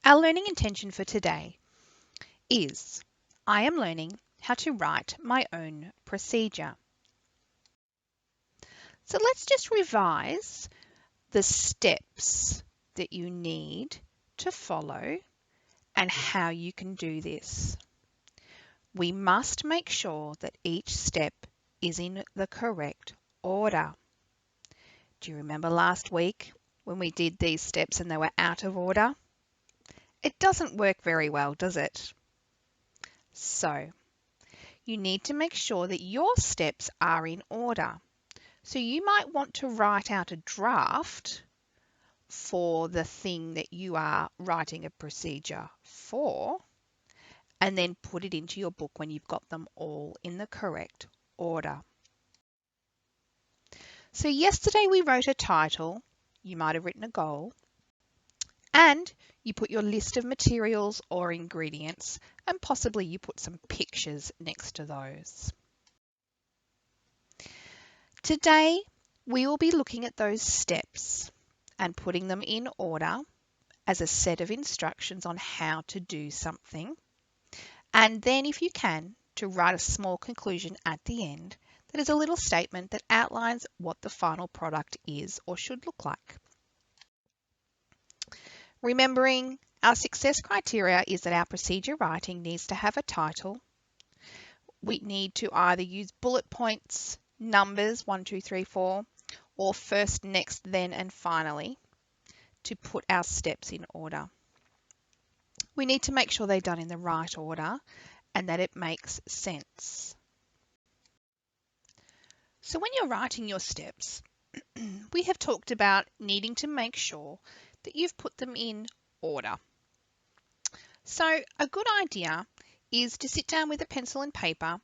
Our learning intention for today is I am learning how to write my own procedure. So let's just revise the steps that you need to follow and how you can do this. We must make sure that each step is in the correct order. Do you remember last week when we did these steps and they were out of order? It doesn't work very well, does it? So, you need to make sure that your steps are in order. So you might want to write out a draft for the thing that you are writing a procedure for, and then put it into your book when you've got them all in the correct order. So yesterday we wrote a title, you might have written a goal, and you put your list of materials or ingredients, and possibly you put some pictures next to those. Today, we will be looking at those steps and putting them in order as a set of instructions on how to do something. And then, if you can, to write a small conclusion at the end that is a little statement that outlines what the final product is or should look like. Remembering our success criteria is that our procedure writing needs to have a title. We need to either use bullet points, numbers 1, 2, 3, 4, or first, next, then, and finally to put our steps in order. We need to make sure they're done in the right order and that it makes sense. So when you're writing your steps, we have talked about needing to make sure that you've put them in order. So a good idea is to sit down with a pencil and paper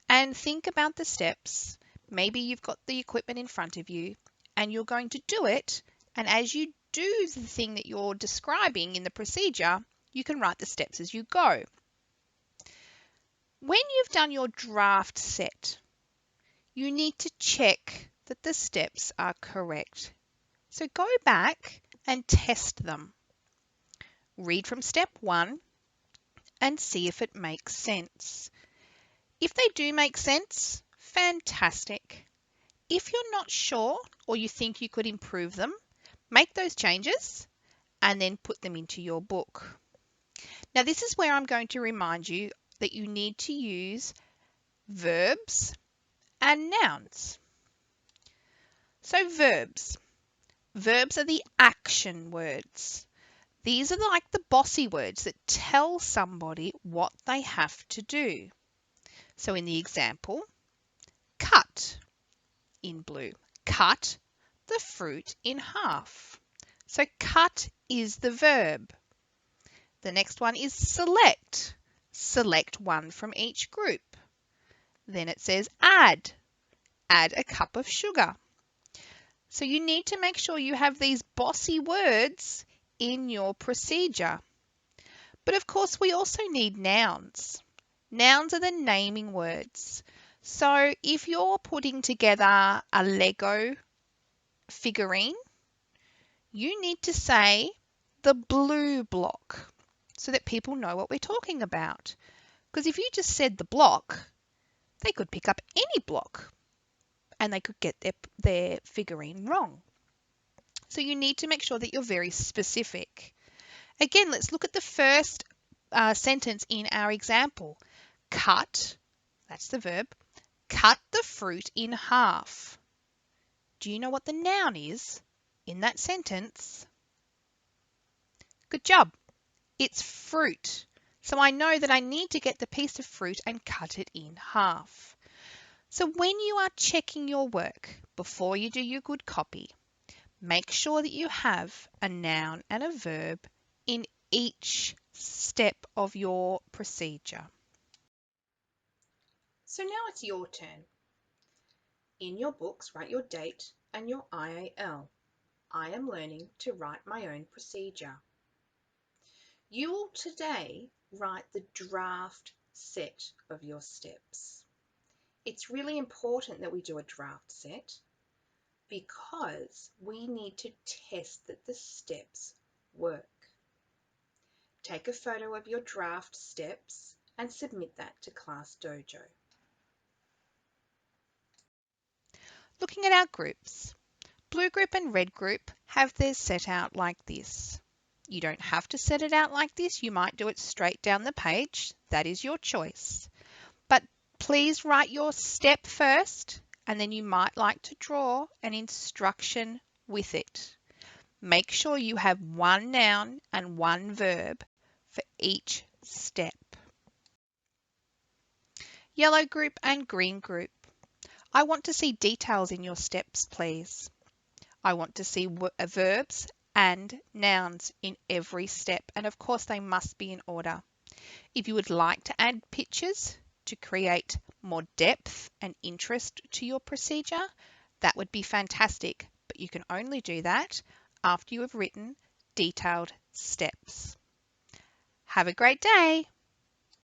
and think about the steps. Maybe you've got the equipment in front of you and you're going to do it. And as you do the thing that you're describing in the procedure, you can write the steps as you go. When you've done your draft set, you need to check that the steps are correct. So go back and test them. Read from step 1 and see if it makes sense. If they do make sense, fantastic. If you're not sure or you think you could improve them, make those changes and then put them into your book. Now, this is where I'm going to remind you that you need to use verbs and nouns. So verbs. Verbs are the action words. These are like the bossy words that tell somebody what they have to do. So in the example, cut in blue. Cut the fruit in half. So cut is the verb. The next one is select. Select one from each group. Then it says add. Add a cup of sugar. So you need to make sure you have these bossy words in your procedure. But of course, we also need nouns. Nouns are the naming words. So if you're putting together a Lego figurine, you need to say the blue block so that people know what we're talking about. Because if you just said the block, they could pick up any block and they could get their figurine wrong. So you need to make sure that you're very specific. Again, let's look at the first sentence in our example. Cut, that's the verb, cut the fruit in half. Do you know what the noun is in that sentence? Good job. It's fruit. So I know that I need to get the piece of fruit and cut it in half. So when you are checking your work before you do your good copy, make sure that you have a noun and a verb in each step of your procedure. So now it's your turn. In your books, write your date and your IAL. I am learning to write my own procedure. You will today write the draft set of your steps. It's really important that we do a draft set because we need to test that the steps work. Take a photo of your draft steps and submit that to Class Dojo. Looking at our groups, blue group and red group have theirs set out like this. You don't have to set it out like this. You might do it straight down the page. That is your choice. But please write your step first, and then you might like to draw an instruction with it. Make sure you have one noun and one verb for each step. Yellow group and green group. I want to see details in your steps, please. I want to see verbs and nouns in every step, and of course they must be in order. If you would like to add pictures to create more depth and interest to your procedure, that would be fantastic, but you can only do that after you have written detailed steps. Have a great day!